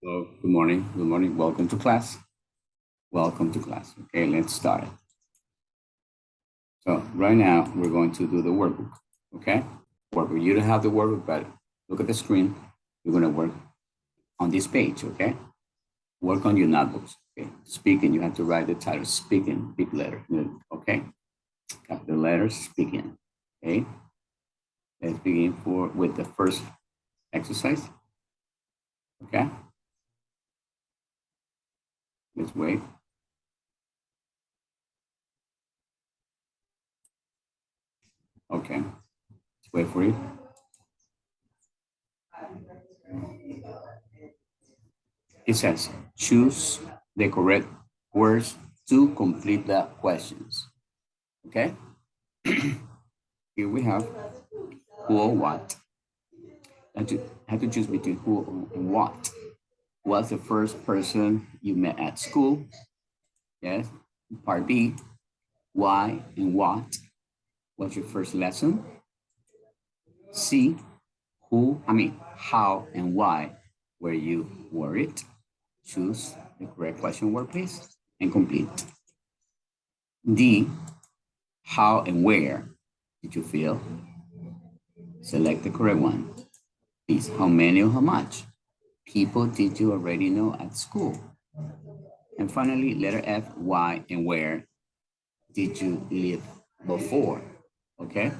Hello, good morning. Good morning. Welcome to class. Welcome to class. Okay, let's start. So right now we're going to do the workbook. Okay, workbook. You don't have the workbook, but look at the screen. You're gonna work on this page. Okay, work on your notebooks. Okay, speaking. You have to write the title. Speaking, big letter. Okay, capital letters. Speaking. Okay, let's begin with the first exercise. Okay, let's wait. Okay, let's wait for you. It says, choose the correct words to complete the questions. Okay? Here we have who or what. Have to choose between who and what. What's the first person you met at school? Yes. Part B, why and what. What's your first lesson? C, how and why were you worried? Choose the correct question word, please, and complete. D, how and where did you feel? Select the correct one. Please, how many or how much people did you already know at school? And finally, letter F, why and where did you live before? Okay,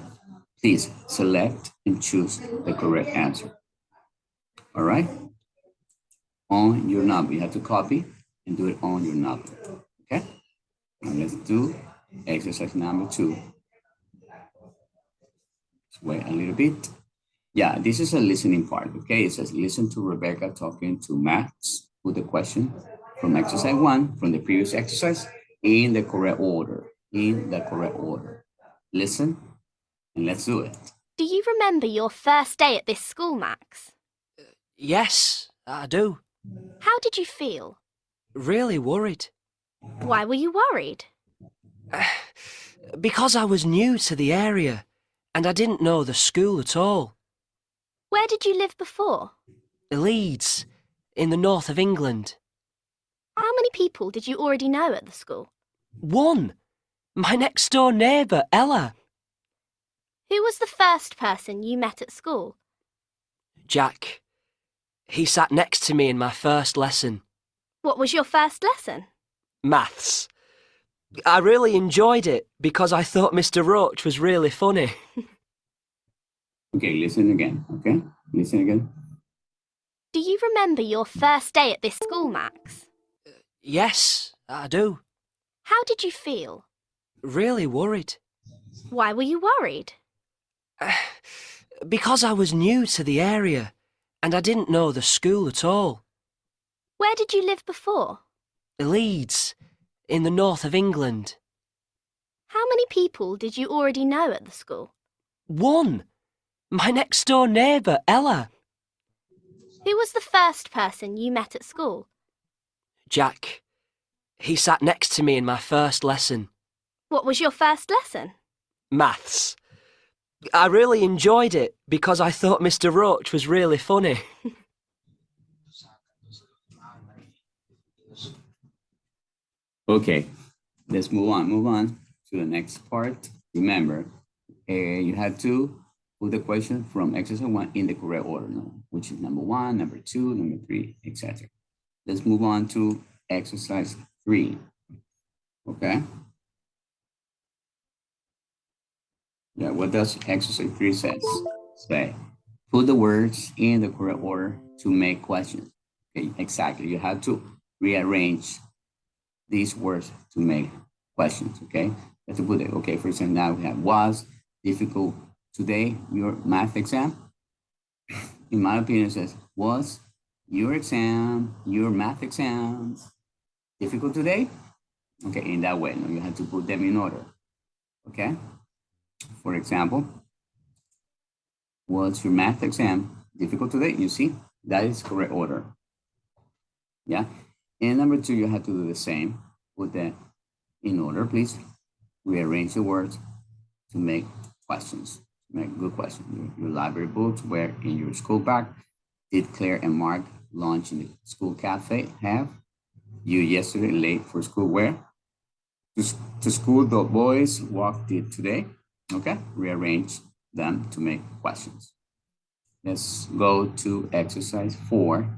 please select and choose the correct answer. All right, on your notebook, you have to copy and do it on your notebook. Okay, now let's do exercise number 2. Let's wait a little bit. Yeah, this is a listening part, okay? It says, listen to Rebecca talking to Max with the question from exercise 1, from the previous exercise, in the correct order, Listen, and let's do it. Do you remember your first day at this school, Max? Yes, I do. How did you feel? Really worried. Why were you worried? Because I was new to the area and I didn't know the school at all. Where did you live before? Leeds, in the north of England. How many people did you already know at the school? One, my next door neighbour, Ella. Who was the first person you met at school? Jack. He sat next to me in my first lesson. What was your first lesson? Maths. I really enjoyed it because I thought Mr. Roach was really funny. Okay, listen again, okay? Listen again. Do you remember your first day at this school, Max? Yes, I do. How did you feel? Really worried. Why were you worried? Because I was new to the area and I didn't know the school at all. Where did you live before? Leeds, in the north of England. How many people did you already know at the school? One, my next door neighbour, Ella. Who was the first person you met at school? Jack. He sat next to me in my first lesson. What was your first lesson? Maths. I really enjoyed it because I thought Mr. Roach was really funny. Okay, let's move on to the next part. Remember, you had to put the question from exercise 1 in the correct order, which is number 1, number 2, number 3, etc. Let's move on to exercise 3. Okay. Yeah, what does exercise 3 say? Put the words in the correct order to make questions. Okay, exactly. You have to rearrange these words to make questions, okay? You have to put it, okay, for example, now we have was difficult today, your math exam. In my opinion, it says, was your math exam difficult today? Okay, in that way, you have to put them in order, okay? For example, was your math exam difficult today? You see, that is correct order. Yeah, and number 2, you have to do the same. Put that in order, please. Rearrange the words to make questions, make good questions. Your library books were in your school bag. Did Claire and Mark lunch in the school cafe? Have you yesterday late for school? Where? To school the boys walked it today. Okay, rearrange them to make questions. Let's go to exercise 4.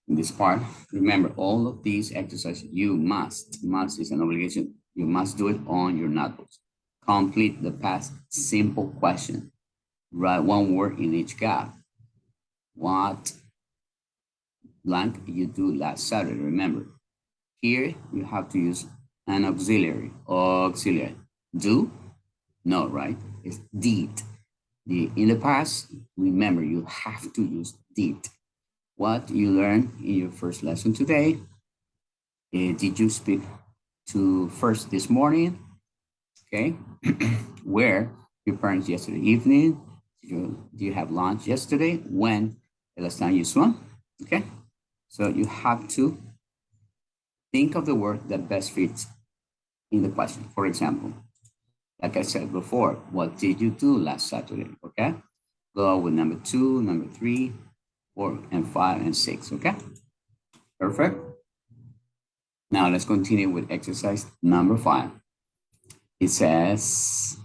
In this part, remember all of these exercises you must is an obligation. You must do it on your notebooks. Complete the past simple question. Write one word in each gap. What blank you do last Saturday, remember. Here you have to use an auxiliary. Auxiliary. Do? No, right? It's did. In the past, remember you have to use did. What you learned in your first lesson today? Did you speak to first this morning? Okay. Where your parents yesterday evening? Do you have lunch yesterday? When the last time you swam? Okay. So you have to think of the word that best fits in the question. For example, like I said before, what did you do last Saturday? Okay. Go with number 2, number 3, 4, and 5, and 6. Okay. Perfect. Now let's continue with exercise number 5. It says,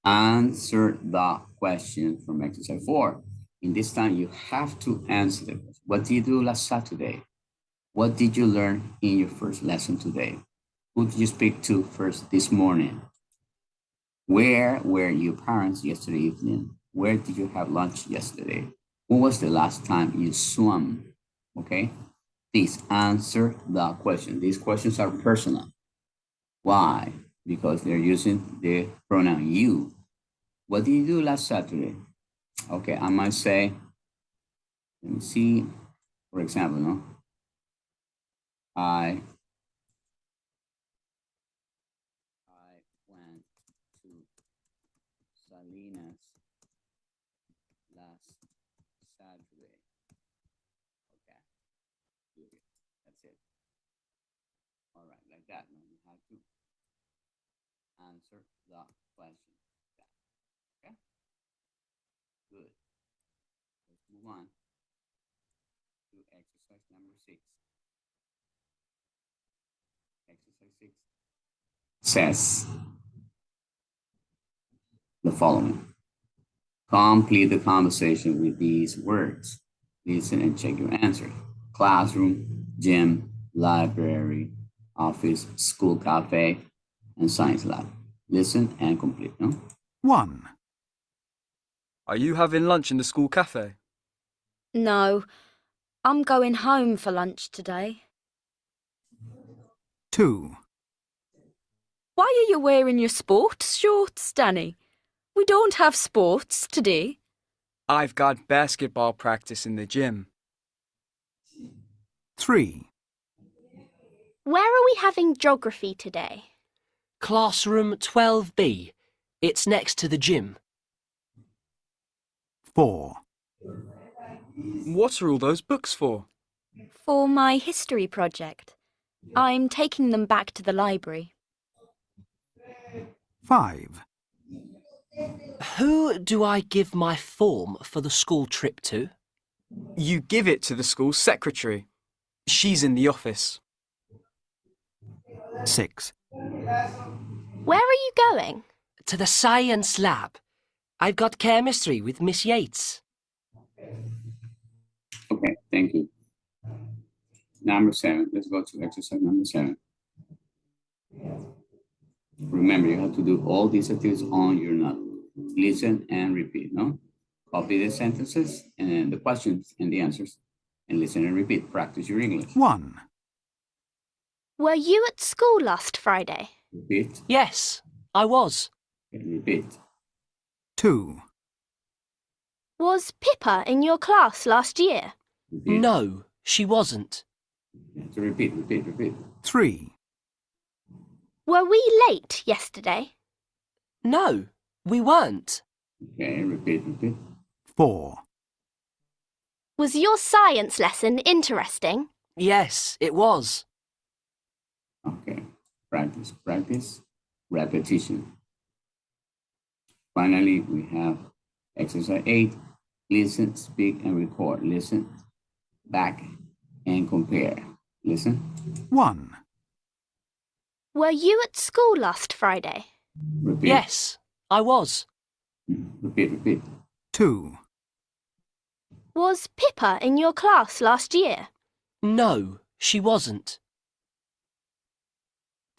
answer the question from exercise 4. In this time, you have to answer the question. What did you do last Saturday? What did you learn in your first lesson today? Who did you speak to first this morning? Where were your parents yesterday evening? Where did you have lunch yesterday? When was the last time you swam? Okay, please answer the question. These questions are personal. Why? Because they're using the pronoun you. What did you do last Saturday? Okay, I might say, let me see, for example, no? I went to Salinas last Saturday. Okay, good. That's it. All right, like that. Now you have to answer the question. Okay, good. Let's move on to exercise number 6. Exercise 6 says the following. Complete the conversation with these words. Listen and check your answer. Classroom, gym, library, office, school cafe, and science lab. Listen and complete. No? 1, Are you having lunch in the school cafe? No, I'm going home for lunch today. 2, Why are you wearing your sports shorts, Danny? We don't have sports today. I've got basketball practice in the gym. 3, Where are we having geography today? Classroom 12B. It's next to the gym. 4, What are all those books for? For my history project. I'm taking them back to the library. 5, Who do I give my form for the school trip to? You give it to the school secretary. She's in the office. 6, Where are you going? To the science lab. I've got chemistry with Miss Yates. Okay, thank you. Number 7. Let's go to exercise number 7. Remember, you have to do all these activities on your notebook. Listen and repeat, no? Copy the sentences and the questions and the answers, and listen and repeat. Practice your English. 1, Were you at school last Friday? Repeat Yes, I was. and repeat. 2, Was Pippa in your class last year? Repeat. No, she wasn't. So repeat, repeat, repeat. 3, Were we late yesterday? No, we weren't. Okay, repeat, repeat. 4, Was your science lesson interesting? Yes, it was. Okay, practice, practice, repetition. Finally, we have exercise 8. Listen, speak, and record. Listen back and compare. Listen. 1, Were you at school last Friday? Repeat. Yes, I was. Repeat. 2, Was Pippa in your class last year? No, she wasn't.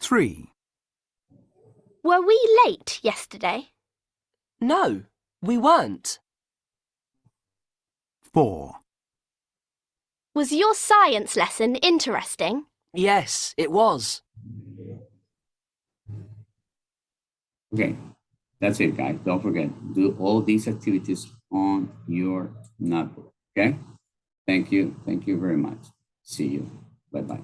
3, Were we late yesterday? No, we weren't. 4, Was your science lesson interesting? Yes, it was. Okay, that's it, guys. Don't forget, do all these activities on your notebook, okay? Thank you very much. See you. Bye-bye.